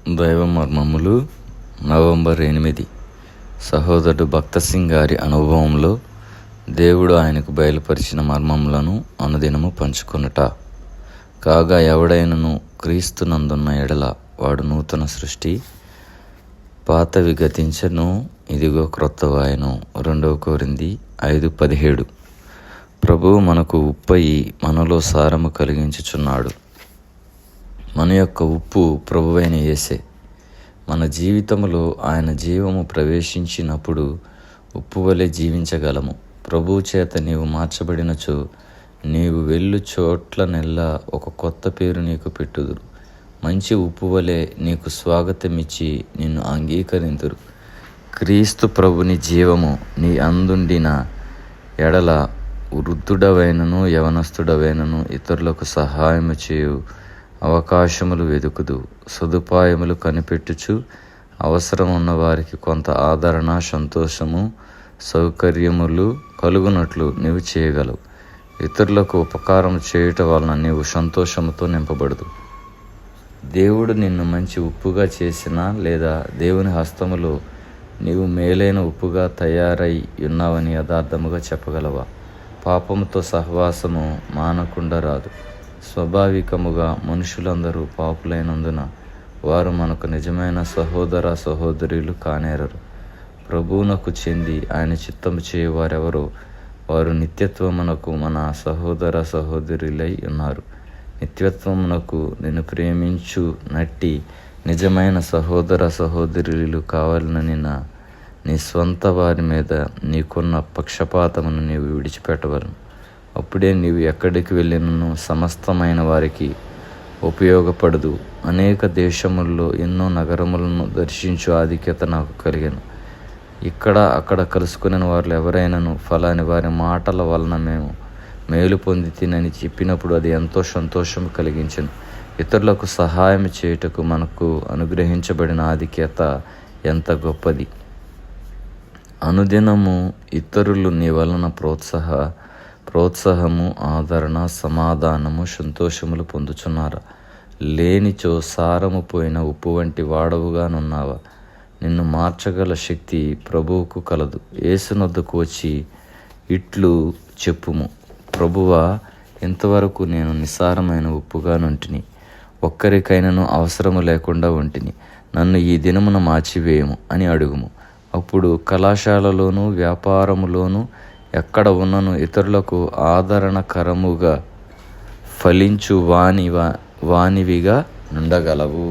దైవ మర్మములు నవంబర్ 8. సహోదరుడు భక్త సింగ్ గారి అనుభవంలో దేవుడు ఆయనకు బయలుపరిచిన మర్మములను అనుదినము పంచుకొనుట. కాగా ఎవడైనను క్రీస్తునందున్న ఎడల వాడు నూతన సృష్టి, పాతవి గతించెను, ఇదిగో క్రొత్తవాయెను. 2 కొరింథీ 5:17. ప్రభువు మనకు ఉప్పయి మనలో సారము కలిగించుచున్నాడు. మన యొక్క ఉప్పు ప్రభువైన యేసే. మన జీవితంలో ఆయన జీవము ప్రవేశించినప్పుడు ఉప్పు వలె జీవించగలము. ప్రభువు చేత నీవు మార్చబడినచో నీవు వెళ్ళు చోట్లనెల్లా ఒక కొత్త పేరు నీకు పెట్టుదురు. మంచి ఉప్పు వలె నీకు స్వాగతమిచ్చి నిన్ను అంగీకరింతురు. క్రీస్తు ప్రభుని జీవము నీ అందుండిన ఎడల వృద్ధుడవైనను యవనస్తుడవైనను ఇతరులకు సహాయము చేయు అవకాశములు వెదుకుదు. సదుపాయములు కనిపెట్టుచు అవసరం ఉన్న వారికి కొంత ఆదరణ, సంతోషము, సౌకర్యములు కలుగునట్లు నీవు చేయగలవు. ఇతరులకు ఉపకారం చేయుట వలన నీవు సంతోషముతో నింపబడదు. దేవుడు నిన్ను మంచి ఉప్పుగా చేసినా లేదా దేవుని హస్తములో నీవు మేలైన ఉప్పుగా తయారై ఉన్నావని యథార్థముగా చెప్పగలవా? పాపముతో సహవాసము మానకుండా రాదు. స్వాభావికముగా మనుషులందరూ పాపులైనందున వారు మనకు నిజమైన సహోదర సహోదరులు కానేరరు. ప్రభువునకు చెంది ఆయన చిత్తము చేయవారెవరో వారు నిత్యత్వమునకు మన సహోదర సహోదరులై ఉన్నారు. నిత్యత్వమునకు నిన్ను ప్రేమించు నట్టి నిజమైన సహోదర సహోదరులు కావాలని నీ స్వంత వారి మీద నీకున్న పక్షపాతమును నీవు విడిచిపెట్టవలను. అప్పుడే నీవు ఎక్కడికి వెళ్ళినను సమస్తమైన వారికి ఉపయోగపడదు. అనేక దేశముల్లో ఎన్నో నగరములను దర్శించు ఆధిక్యత నాకు కలిగాను. ఇక్కడ అక్కడ కలుసుకుని వారు ఎవరైనాను ఫలాని వారి మాటల వలన మేము మేలు పొంది తినని చెప్పినప్పుడు అది ఎంతో సంతోషం కలిగించను. ఇతరులకు సహాయం చేయుటకు మనకు అనుగ్రహించబడిన ఆధిక్యత ఎంత గొప్పది. అనుదినము ఇతరులు నీ వలన ప్రోత్సాహము, ఆదరణ, సమాధానము, సంతోషములు పొందుచున్నారా? లేనిచో సారము పోయిన ఉప్పు వంటి వాడవుగానున్నావా? నిన్ను మార్చగల శక్తి ప్రభువుకు కలదు. యేసునొద్దకు వచ్చి ఇట్లు చెప్పుము: ప్రభువా, ఇంతవరకు నేను నిస్సారమైన ఉప్పుగా నుంటిని, ఒక్కరికైనాను అవసరము లేకుండా ఉంటిని. నన్ను ఈ దినమున మార్చివేయము అని అడుగుము. అప్పుడు కళాశాలలోను వ్యాపారములోను ఎక్కడ ఉన్నను ఇతరులకు ఆదరణకరముగా ఫలించు వానివిగా ఉండగలవు.